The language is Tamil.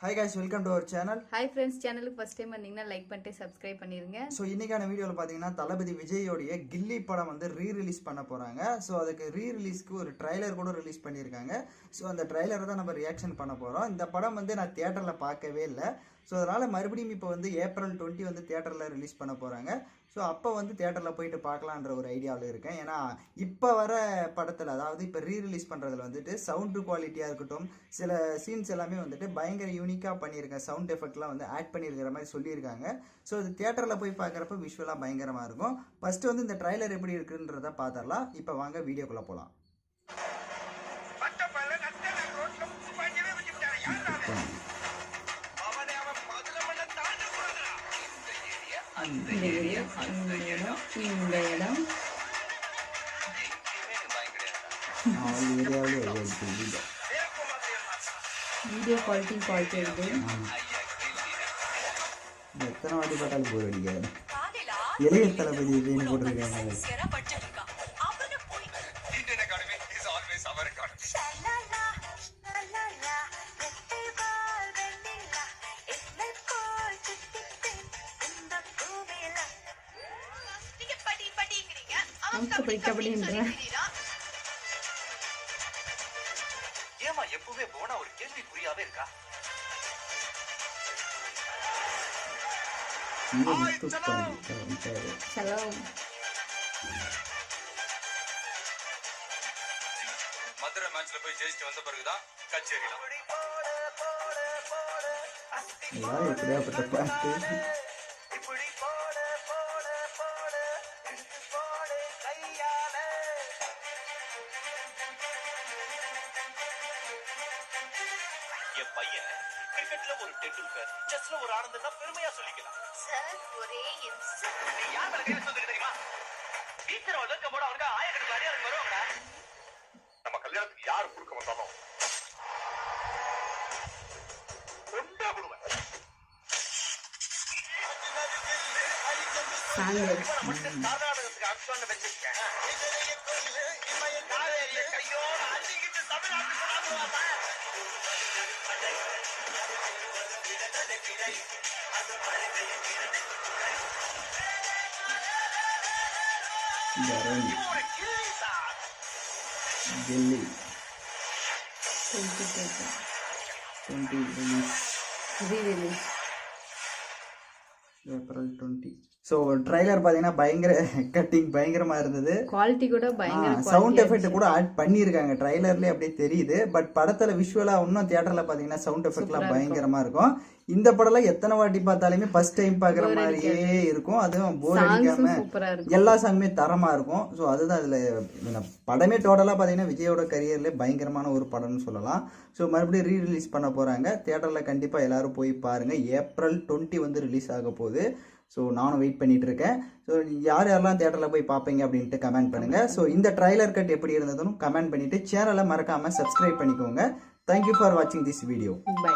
Hi guys, welcome to our channel. Hi friends, channel first time வந்தீங்கன்னா லைக் பண்ணிட்டு சப்ஸ்கிரைப் பண்ணிருங்க. ஸோ இன்னைக்கான வீடியோவில் பார்த்தீங்கன்னா தளபதி விஜயோடைய கில்லி படம் வந்து ரீரிலீஸ் பண்ண போகிறாங்க. ஸோ அதுக்கு ரீரிலீஸ்க்கு ஒரு ட்ரைலர் கூட ரிலீஸ் பண்ணியிருக்காங்க. ஸோ அந்த ட்ரைலரை தான் நம்ம ரியாக்ஷன் பண்ண போகிறோம். இந்த படம் வந்து நான் தியேட்டரில் பார்க்கவே இல்லை. ஸோ அதனால் மறுபடியும் இப்போ வந்து April 20 வந்து தியேட்டரில் ரிலீஸ் பண்ண போகிறாங்க. ஸோ அப்போ வந்து தியேட்டரில் போயிட்டு பார்க்கலான்ற ஒரு ஐடியாவில் இருக்கேன். ஏன்னா இப்போ வர படத்தில், அதாவது இப்போ ரீரிலீஸ் பண்ணுறதுல வந்துட்டு சவுண்டு குவாலிட்டியாக இருக்கட்டும், சில சீன்ஸ் எல்லாமே வந்துட்டு பயங்கர யூனிக்காக பண்ணியிருக்கேன். சவுண்ட் எஃபெக்ட்லாம் வந்து ஆட் பண்ணியிருக்கிற மாதிரி சொல்லியிருக்காங்க. ஸோ இது தியேட்டரில் போய் பார்க்குறப்ப விஷுவலாக பயங்கரமாக இருக்கும். ஃபஸ்ட்டு வந்து இந்த ட்ரைலர் எப்படி இருக்குன்றத பார்த்துடலாம். இப்போ வாங்க வீடியோக்குள்ளே போகலாம். இந்த இடம் வீடியோ குவாலிட்டி இருக்கு. எத்தனை வாட்டி பார்த்தாலும் போர் அடிக்காது. எளிய தளபதி விஜய்னு போட்டிருக்காங்க. ஏமா எப்பவுமே போனா ஒரு கேள்வி புரியாவே இருக்கா? மதுரை மேட்ச்ல போய் ஜெயிச்சுட்டு வந்த பிறகுதான் கச்சேரியில என் பையன் கிரிக்கெட்ல ஒரு டெண்டுல்கர், செஸ்ல ஒரு ஆனந்தம்னா பெருமையா சொல்லிக்கலாம். சார் ஒரே நீ யார் மேல கை வச்சு தெரியுமா? டீச்சர் வளர்க்க போட அவங்க ஆயிரக்கணக்கில் அடியாளம் வருவாங்க. நம்ம கல்யாணத்துக்கு யார் குறுக்க வந்தாலும் கொண்டா விடுவேன். கர்நாடகத்துக்கு அக்ஷன் வச்சிருக்கேன். கையோட அள்ளிக்கிட்டு தமிழ்நாட்டுக்கு கொண்டாடுவாங்க. April 20. ஸோ ட்ரைலர் பார்த்தீங்கன்னா பயங்கர கட்டிங் பயங்கரமாக இருந்தது. குவாலிட்டி கூட பயங்கர சவுண்ட் எஃபெக்ட் கூட ஆட் பண்ணியிருக்காங்க. ட்ரைலர்லேயே அப்படியே தெரியுது. பட் படத்தில் விஷுவலாக இன்னும் தியேட்டரில் பார்த்தீங்கன்னா சவுண்ட் எஃபெக்ட்லாம் பயங்கரமாக இருக்கும். இந்த படம்லாம் எத்தனை வாட்டி பார்த்தாலுமே ஃபர்ஸ்ட் டைம் பார்க்குற மாதிரியே இருக்கும். அதுவும் போர் அடிக்காம எல்லா சாங்குமே தரமாக இருக்கும். ஸோ அதுதான் அதில் படமே டோட்டலாக பார்த்தீங்கன்னா விஜயோட கரியர்லேயே பயங்கரமான ஒரு படம்னு சொல்லலாம். ஸோ மறுபடியும் ரீரிலீஸ் பண்ண போகிறாங்க. தியேட்டரில் கண்டிப்பாக எல்லாரும் போய் பாருங்கள். April 20 வந்து ரிலீஸ் ஆக போகுது. ஸோ நானும் வெயிட் பண்ணிட்டு இருக்கேன். ஸோ யாரெல்லாம் தியேட்டரில் போய் பார்ப்பீங்க அப்படின்ட்டு கமெண்ட் பண்ணுங்கள். ஸோ இந்த ட்ரைலர் கட் எப்படி இருந்ததுன்னு கமெண்ட் பண்ணிவிட்டு சேனலை மறக்காமல் சப்ஸ்கிரைப் பண்ணிக்கோங்க. தேங்க்யூ ஃபார் வாட்சிங் திஸ் வீடியோ. பை.